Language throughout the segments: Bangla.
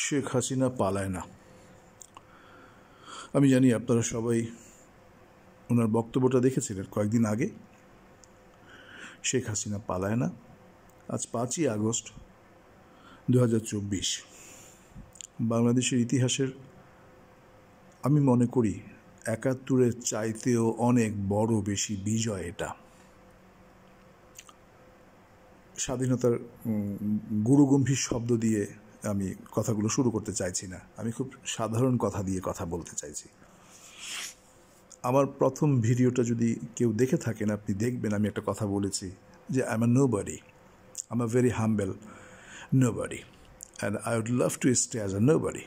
শেখ হাসিনা পালায় না। আমি জানি আপনারা সবাই ওনার বক্তব্যটা দেখেছিলেন কয়েকদিন আগে। শেখ হাসিনা পালায় না। আজ 5ই আগস্ট 2024, বাংলাদেশের ইতিহাসের আমি মনে করি 71-এর চাইতেও অনেক বড় বেশি বিজয় এটা। স্বাধীনতার গুরুগম্ভীর শব্দ দিয়ে আমি কথাগুলো শুরু করতে চাইছি না, আমি খুব সাধারণ কথা দিয়ে কথা বলতে চাইছি। আমার প্রথম ভিডিওটা যদি কেউ দেখে থাকেন, আপনি দেখবেন আমি একটা কথা বলেছি যে I am a nobody, I am a very humble nobody and I would love to stay as a nobody.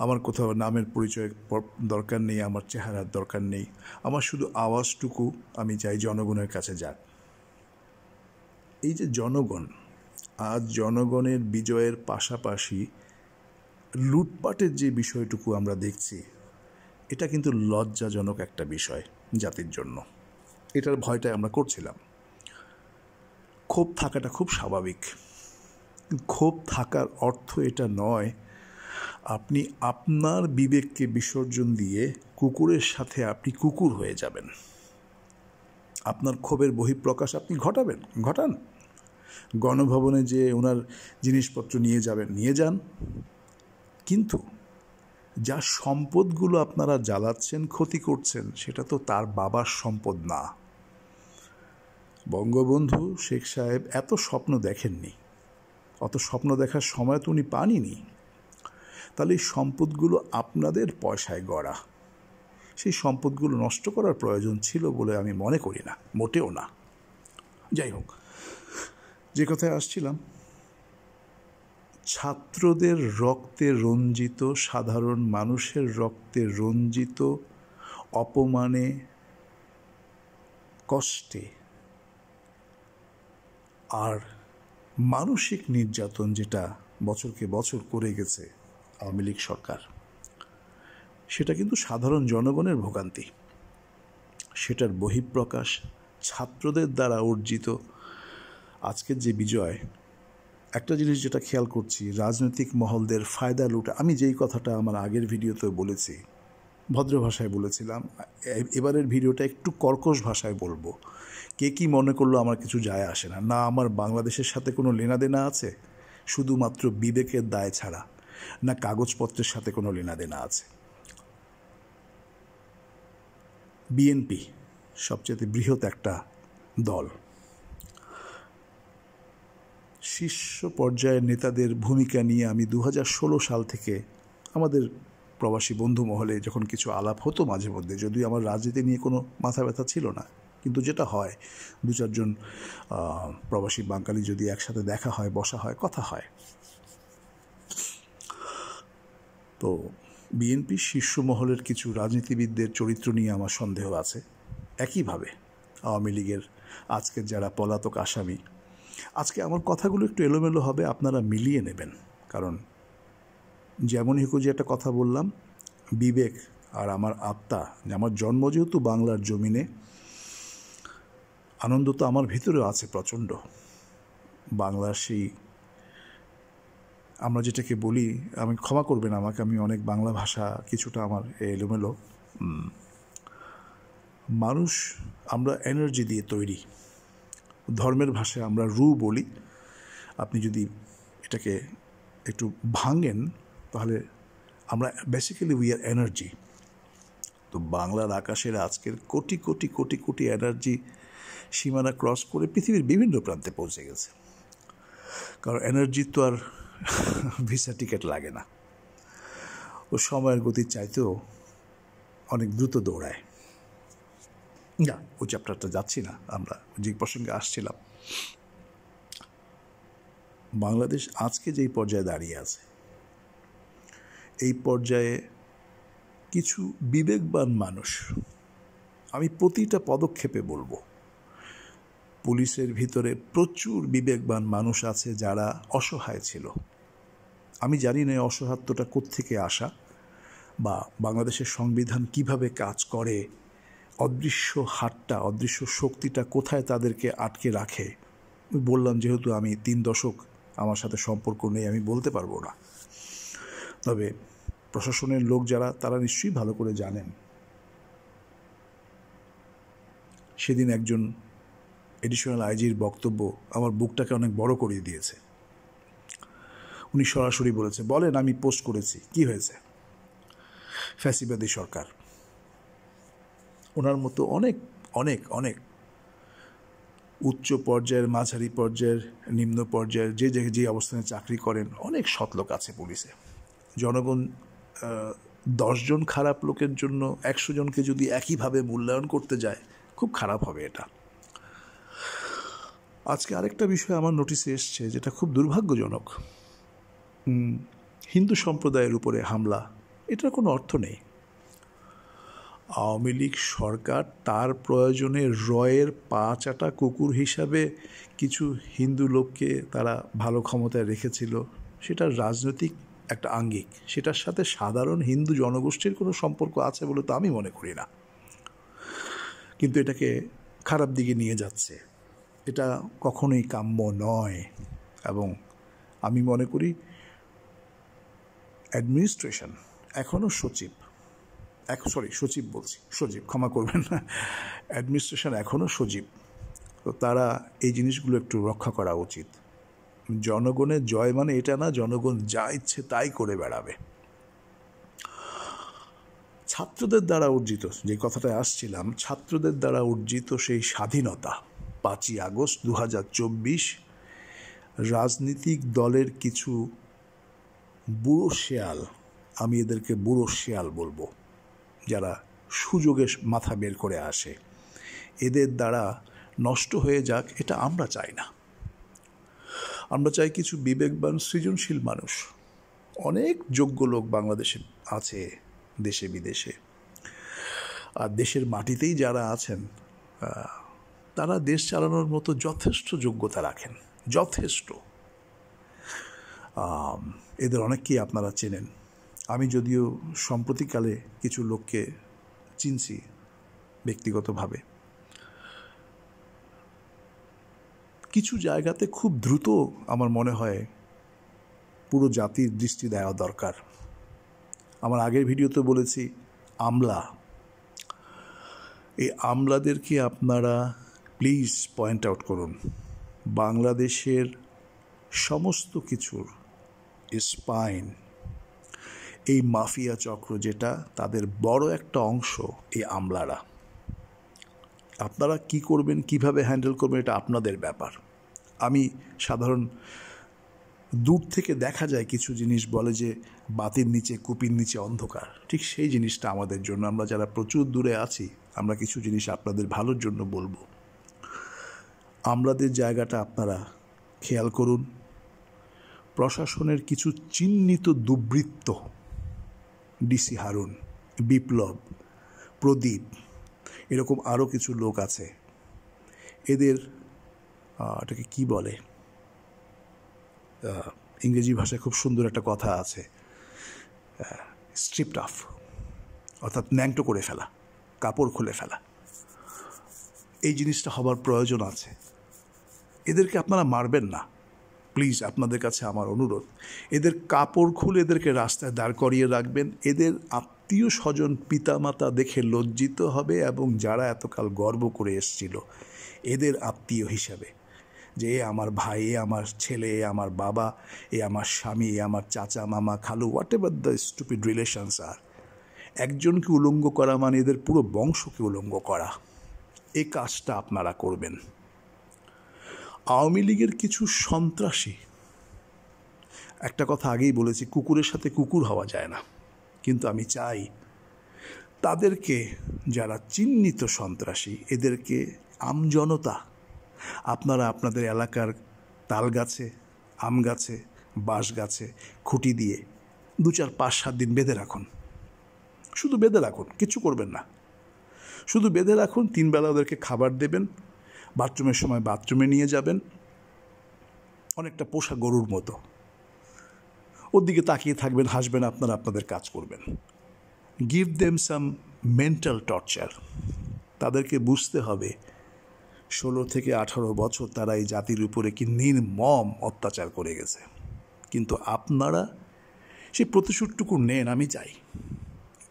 আমার কোথাও নামের পরিচয় দরকার নেই, আমার চেহারার দরকার নেই, আমার শুধু আওয়াজটুকু আমি চাই জনগণের কাছে যাক। এই যে জনগণ, আজ জনগণের বিজয়ের পাশাপাশি লুটপাটের যে বিষয়টুকু আমরা দেখছি, এটা কিন্তু লজ্জাজনক একটা বিষয় জাতির জন্য। এটার ভয়টাই আমরা করছিলাম। ক্ষোভ থাকাটা খুব স্বাভাবিক। ক্ষোভ থাকার অর্থ এটা নয় আপনি আপনার বিবেককে বিসর্জন দিয়ে কুকুরের সাথে আপনি কুকুর হয়ে যাবেন। আপনার ক্ষোভের বহিঃপ্রকাশ আপনি ঘটান। গণভবনে যে ওনার জিনিসপত্র নিয়ে যাবেন, নিয়ে যান, কিন্তু যা সম্পদগুলো আপনারা জ্বালাচ্ছেন, ক্ষতি করছেন, সেটা তো তার বাবার সম্পদ না। বঙ্গবন্ধু শেখ সাহেব এত স্বপ্ন দেখেননি, অত স্বপ্ন দেখার সময় তো উনি পানইনি। তাহলে এই সম্পদগুলো আপনাদের পয়সায় গড়া, সেই সম্পদগুলো নষ্ট করার প্রয়োজন ছিল বলে আমি মনে করি না, মোটেও না। যাই হোক, যে কথায় আসছিলাম, ছাত্রদের রক্তে রঞ্জিত, সাধারণ মানুষের রক্তে রঞ্জিত অপমানে, কষ্টে আর মানসিক নির্যাতন যেটা বছরকে বছর করে গেছে আওয়ামী লীগ সরকার, সেটা কিন্তু সাধারণ জনগণের ভোগান্তি। সেটার বহিঃপ্রকাশ ছাত্রদের দ্বারা অর্জিত আজকের যে বিজয়। একটা জিনিস যেটা খেয়াল করছি, রাজনৈতিক মহলদের ফায়দা লুটা। আমি যেই কথাটা আমার আগের ভিডিওতে বলেছি, ভদ্র ভাষায় বলেছিলাম, এবারের ভিডিওটা একটু কর্কশ ভাষায় বলবো। কে কি মনে করলো আমার কিছু যায় আসে না। না আমার বাংলাদেশের সাথে কোনো লেনাদেনা আছে, শুধুমাত্র বিবেকের দায় ছাড়া, না কাগজপত্রের সাথে কোনো লেনাদেনা আছে। বিএনপি সবচেয়ে বৃহৎ একটা দল। শীর্ষ পর্যায়ের নেতাদের ভূমিকা নিয়ে আমি 2016 সাল থেকে আমাদের প্রবাসী বন্ধু মহলে যখন কিছু আলাপ হতো মাঝে মধ্যে, যদিও আমার রাজনীতি নিয়ে কোনো মাথা ব্যথা ছিল না, কিন্তু যেটা হয় 2-4 জন প্রবাসী বাঙালি যদি একসাথে দেখা হয়, বসা হয়, কথা হয়। তো বিএনপির শীর্ষ মহলের কিছু রাজনীতিবিদদের চরিত্র নিয়ে আমার সন্দেহ আছে। একইভাবে আওয়ামী লীগের আজকের যারা পলাতক আসামি, আজকে আমার কথাগুলো একটু এলোমেলো হবে, আপনারা মিলিয়ে নেবেন। কারণ যেমন হিকু যে একটা কথা বললাম, বিবেক আর আমার আত্মা, আমার জন্ম যেহেতু বাংলার জমিনে, আনন্দ তো আমার ভিতরেও আছে প্রচণ্ড। বাংলার সেই আমরা যেটাকে বলি, আমি ক্ষমা করবেন আমাকে, আমি অনেক বাংলা ভাষা কিছুটা আমার এলোমেলো। মানুষ আমরা এনার্জি দিয়ে তৈরি। ধর্মের ভাষায় আমরা রু বলি। আপনি যদি এটাকে একটু ভাঙেন তাহলে আমরা বেসিক্যালি উই আর এনার্জি। তো বাংলার আকাশের আজকের কোটি কোটি কোটি কোটি এনার্জি সীমানা ক্রস করে পৃথিবীর বিভিন্ন প্রান্তে পৌঁছে গেছে। কারণ এনার্জি তো আর ভিসা টিকিট লাগে না, ও সময়ের গতির চাইতেও অনেক দ্রুত দৌড়ায়। না, ওই চ্যাপ্টারটা যাচ্ছি না, আমরা যে প্রসঙ্গে আসছিলাম। বাংলাদেশ আজকে যেই পর্যায়ে দাঁড়িয়ে আছে, এই পর্যায়ে কিছু বিবেকবান মানুষ, আমি প্রতিটা পদক্ষেপে বলবো, পুলিশের ভিতরে প্রচুর বিবেকবান মানুষ আছে যারা অসহায় ছিল। আমি জানি না অসহায়ত্বটা কোত্থেকে আসা, বা বাংলাদেশের সংবিধান কিভাবে কাজ করে, অদৃশ্য হাতটা, অদৃশ্য শক্তিটা কোথায় তাদেরকে আটকে রাখে। বললাম যেহেতু আমি 3 দশক আমার সাথে সম্পর্ক নেই আমি বলতে পারবো না, তবে প্রশাসনের লোক যারা তারা নিশ্চয়ই ভালো করে জানেন। সেদিন একজন এডিশনাল আইজির বক্তব্য আমার বুকটাকে অনেক বড় করিয়ে দিয়েছে। উনি সরাসরি বলেছে, বলেন আমি পোস্ট করেছি, কি হয়েছে? ফ্যাসিবাদী সরকার। ওনার মতো অনেক অনেক অনেক উচ্চ পর্যায়ের, মাঝারি পর্যায়ের, নিম্ন পর্যায়ের, যে অবস্থানে চাকরি করেন অনেক সৎ লোক আছে পুলিশে। জনগণ 10 জন খারাপ লোকের জন্য 100 জনকে যদি একইভাবে মূল্যায়ন করতে যায়, খুব খারাপ হবে এটা। আজকে আরেকটা বিষয় আমার নোটিসে এসছে যেটা খুব দুর্ভাগ্যজনক। হিন্দু সম্প্রদায়ের উপরে হামলা, এটার কোনো অর্থ নেই। আওয়ামী লীগ সরকার তার প্রয়োজনে রয়ের পা চাটা কুকুর হিসাবে কিছু হিন্দু লোককে তারা ভালো ক্ষমতায় রেখেছিল, সেটা রাজনৈতিক একটা আঙ্গিক। সেটার সাথে সাধারণ হিন্দু জনগোষ্ঠীর কোনো সম্পর্ক আছে বলে তো আমি মনে করি না, কিন্তু এটাকে খারাপ দিকে নিয়ে যাচ্ছে। এটা কখনোই কাম্য নয়। এবং আমি মনে করি অ্যাডমিনিস্ট্রেশন এখনও সচিব বলছি, সজীব, ক্ষমা করবেন না, অ্যাডমিনিস্ট্রেশন এখনও সজীব, তো তারা এই জিনিসগুলো একটু রক্ষা করা উচিত। জনগণের জয় মানে এটা না জনগণ যা ইচ্ছে তাই করে বেড়াবে। ছাত্রদের দ্বারা অর্জিত, যে কথাটায় আসছিলাম, ছাত্রদের দ্বারা অর্জিত সেই স্বাধীনতা 5ই আগস্ট 2024 রাজনৈতিক দলের কিছু বুড়ো শেয়াল, আমি এদেরকে বুড়ো শেয়াল বলবো, যারা সুযোগে মাথা বের করে আসে, এদের দ্বারা নষ্ট হয়ে যাক এটা আমরা চাই না। আমরা চাই কিছু বিবেকবান সৃজনশীল মানুষ, অনেক যোগ্য লোক বাংলাদেশে আছে, দেশে বিদেশে, আর দেশের মাটিতেই যারা আছেন তারা দেশ চালানোর মতো যথেষ্ট যোগ্যতা রাখেন, যথেষ্ট। এদের অনেককেই আপনারা চেনেন। আমি যদিও সম্প্রতিকালে কিছু লোককে চিনছি ব্যক্তিগতভাবে, কিছু জায়গাতে খুব দ্রুত আমার মনে হয় পুরো জাতির দৃষ্টি দেওয়া দরকার। আমার আগের ভিডিওতে বলেছি আমলা, এই আমলাদেরকে আপনারা প্লিজ পয়েন্ট আউট করুন। বাংলাদেশের সমস্ত কিছুর স্পাইন এই মাফিয়া চক্র, যেটা তাদের বড় একটা অংশ এই আমলারা। আপনারা কি করবেন, কিভাবে হ্যান্ডেল করবেন, এটা আপনাদের ব্যাপার। আমি সাধারণ দূর থেকে দেখা যায় কিছু জিনিস বলে যে বাতির নিচে কুপির নিচে অন্ধকার, ঠিক সেই জিনিসটা আমাদের জন্য। আমরা যারা প্রচুর দূরে আছি, আমরা কিছু জিনিস আপনাদের ভালোর জন্য বলবো। আমলাদের জায়গাটা আপনারা খেয়াল করুন। প্রশাসনের কিছু চিহ্নিত দুর্বৃত্ত, ডিসি হারুন, বিপ্লব, প্রদীপ, এরকম আরও কিছু লোক আছে, এদের এটাকে কি বলে, ইংরেজি ভাষায় খুব সুন্দর একটা কথা আছে, স্ট্রিপড অফ, অর্থাৎ ন্যাংটো করে ফেলা, কাপড় খুলে ফেলা। এই জিনিসটা হবার প্রয়োজন আছে। এদেরকে আপনারা মারবেন না, প্লিজ, আপনাদের কাছে আমার অনুরোধ। এদের কাপড় খুলে এদেরকে রাস্তায় দাঁড় করিয়ে রাখবেন। এদের আত্মীয় স্বজন, পিতামাতা দেখে লজ্জিত হবে, এবং যারা এতকাল গর্ব করে এসেছিল এদের আত্মীয় হিসাবে, যে এ আমার ভাই, এ আমার ছেলে, এ আমার বাবা, এ আমার স্বামী, এ আমার চাচা, মামা, খালু, whatever the stupid relations আর, একজনকে উলঙ্গ করা মানে এদের পুরো বংশকে উলঙ্গ করা। এই কাজটা আপনারা করবেন। আওয়ামী লীগের কিছু সন্ত্রাসী, একটা কথা আগেই বলেছি, কুকুরের সাথে কুকুর হওয়া যায় না, কিন্তু আমি চাই তাদেরকে, যারা চিহ্নিত সন্ত্রাসী, এদেরকে আমজনতা আপনারা আপনাদের এলাকার তাল গাছে, আম গাছে, বাঁশ গাছে খুঁটি দিয়ে 2, 4, 5, 7 দিন বেঁধে রাখুন। শুধু বেঁধে রাখুন, কিছু করবেন না, শুধু বেঁধে রাখুন। 3 বেলা ওদেরকে খাবার দেবেন, বাথরুমের সময় বাথরুমে নিয়ে যাবেন, অনেকটা পোষা গরুর মতো। ওর দিকে তাকিয়ে থাকবেন, হাসবেন, আপনারা আপনাদের কাজ করবেন। গিভ দেম সাম মেন্টাল টর্চার। তাদেরকে বুঝতে হবে 16 থেকে 18 বছর তারা এই জাতির উপরে কি নির্মম অত্যাচার করে গেছে, কিন্তু আপনারা সেই প্রতিশোধটুকু নেন। আমি চাই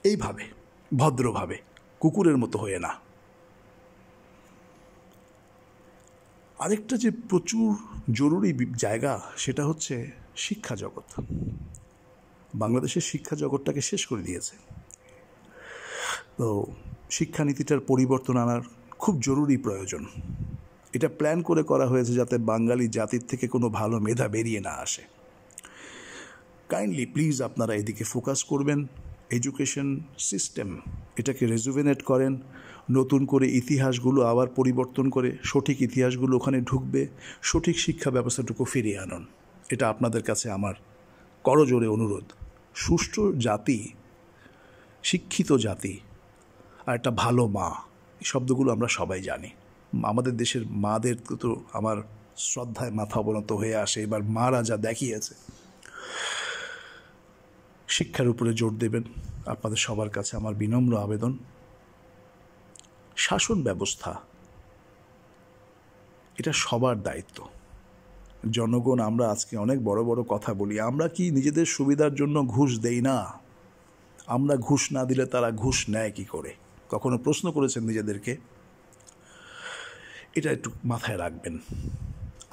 এইভাবে, ভদ্রভাবে, কুকুরের মতো হয়ে না। আরেকটা যে প্রচুর জরুরি জায়গা, সেটা হচ্ছে শিক্ষা জগৎ। বাংলাদেশের শিক্ষা জগৎটাকে শেষ করে দিয়েছে। তো শিক্ষানীতিটার পরিবর্তন আনার খুব জরুরি প্রয়োজন। এটা প্ল্যান করে করা হয়েছে যাতে বাঙালি জাতির থেকে কোনো ভালো মেধা বেরিয়ে না আসে। কাইন্ডলি প্লিজ আপনারা এদিকে ফোকাস করবেন। এডুকেশন সিস্টেম এটাকে রেজুভেনেট করেন, নতুন করে ইতিহাসগুলো আবার পরিবর্তন করে সঠিক ইতিহাসগুলো ওখানে ঢুকবে, সঠিক শিক্ষা ব্যবস্থাটুকু ফিরিয়ে আনুন। এটা আপনাদের কাছে আমার করজোড়ে অনুরোধ। সুষ্ঠু জাতি, শিক্ষিত জাতি আর একটা ভালো মা, এই শব্দগুলো আমরা সবাই জানি। আমাদের দেশের মাদের তো আমার শ্রদ্ধায় মাথা অবনত হয়ে আসে। এবার মারা যা দেখিয়েছে, শিক্ষার উপরে জোর দেবেন। আপনাদের সবার কাছে আমার বিনম্র আবেদন। শাসন ব্যবস্থা এটা সবার দায়িত্ব। জনগণ, আমরা আজকে অনেক বড় বড় কথা বলি, আমরা কি নিজেদের সুবিধার জন্য ঘুষ দেই না? আমরা ঘুষ না দিলে তারা ঘুষ নেয় কি করে? কখনো প্রশ্ন করেছেন নিজেদেরকে? এটা একটু মাথায় রাখবেন।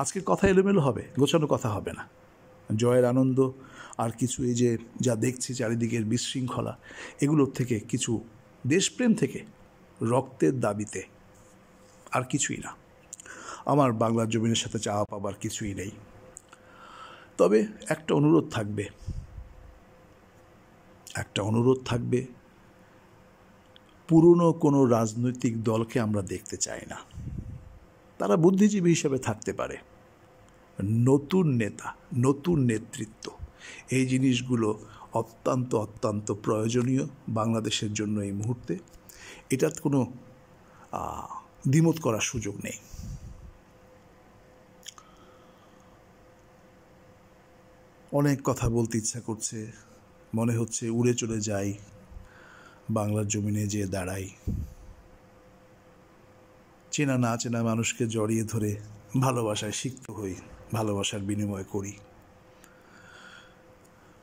আজকের কথা এলোমেলো হবে, গোছানো কথা হবে না। জয়ের আনন্দ আর কিছু এই যে যা দেখছি চারিদিকের বিশৃঙ্খলা, এগুলোর থেকে কিছু দেশপ্রেম থেকে রক্তের দাবিতে, আর কিছুই না। আমার বাংলার জমিনের সাথে চাওয়া পাবার কিছুই নেই। তবে একটা অনুরোধ থাকবে, পুরনো কোনো রাজনৈতিক দলকে আমরা দেখতে চাই না। তারা বুদ্ধিজীবী হিসেবে থাকতে পারে। নতুন নেতা, নতুন নেতৃত্ব, এই জিনিসগুলো অত্যন্ত অত্যন্ত প্রয়োজনীয় বাংলাদেশের জন্য এই মুহূর্তে। এটার কোনো দ্বিমত করার সুযোগ নেই। অনেক কথা বলতে ইচ্ছা করছে, মনে হচ্ছে উড়ে চলে যাই, বাংলার জমিনে যেয়ে দাঁড়াই, চেনা না চেনা মানুষকে জড়িয়ে ধরে ভালোবাসায় সিক্ত হই, ভালোবাসার বিনিময় করি।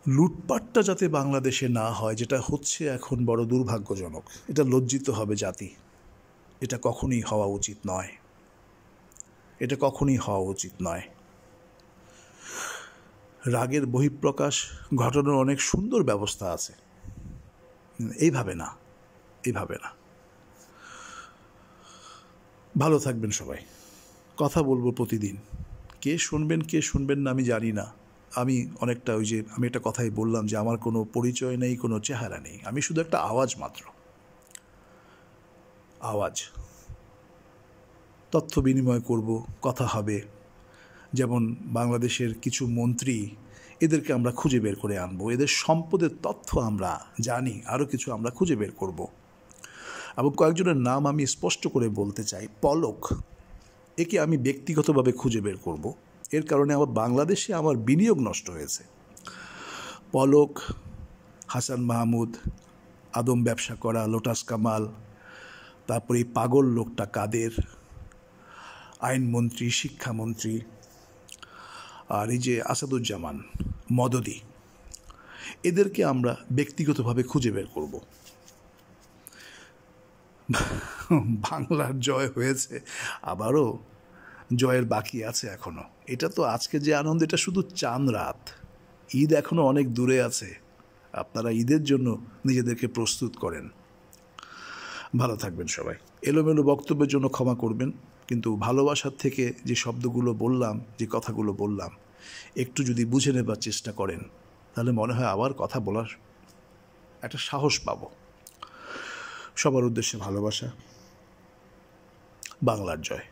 লুটপাটটা যাতে বাংলাদেশে না হয়, যেটা হচ্ছে এখন, বড় দুর্ভাগ্যজনক। এটা লজ্জিত হবে জাতি। এটা কখনোই হওয়া উচিত নয়। রাগের বহিঃপ্রকাশ ঘটানোর অনেক সুন্দর ব্যবস্থা আছে। এইভাবে না। ভালো থাকবেন সবাই। কথা বলবো প্রতিদিন। কে শুনবেন না আমি জানি না। আমি অনেকটা আমি একটা কথাই বললাম যে আমার কোনো পরিচয় নেই, কোনো চেহারা নেই। আমি শুধু একটা আওয়াজ মাত্র। তথ্য বিনিময় করব, কথা হবে। যেমন বাংলাদেশের কিছু মন্ত্রী, এদেরকে আমরা খুঁজে বের করে আনবো। এদের সম্পদের তথ্য আমরা জানি, আরও কিছু আমরা খুঁজে বের করব। এবং কয়েকজনের নাম আমি স্পষ্ট করে বলতে চাই। পলক, একে আমি ব্যক্তিগতভাবে খুঁজে বের করব। এর কারণে আমার বাংলাদেশে আমার বিনিয়োগ নষ্ট হয়েছে। পলক, হাসান মাহমুদ, আদম ব্যবসা করা লোটাস কামাল, তারপরে এই পাগল লোকটা কাদের, আইনমন্ত্রী, শিক্ষামন্ত্রী, আর এই যে আসাদুজ্জামান মদদি, এদেরকে আমরা ব্যক্তিগতভাবে খুঁজে বের করব। বাংলার জয় হয়েছে, আবারও জয়ের বাকি আছে এখনো। এটা তো আজকে যে আনন্দ, এটা শুধু চাঁদ রাত। ঈদ এখনো অনেক দূরে আছে। আপনারা ঈদের জন্য নিজেদেরকে প্রস্তুত করেন। ভালো থাকবেন সবাই। এলোমেলো বক্তব্যের জন্য ক্ষমা করবেন, কিন্তু ভালোবাসার থেকে যে শব্দগুলো বললাম, যে কথাগুলো বললাম, একটু যদি বুঝে নেবার চেষ্টা করেন, তাহলে মনে হয় আবার কথা বলার একটা সাহস পাব। সবার উদ্দেশ্যে ভালোবাসা। বাংলার জয়।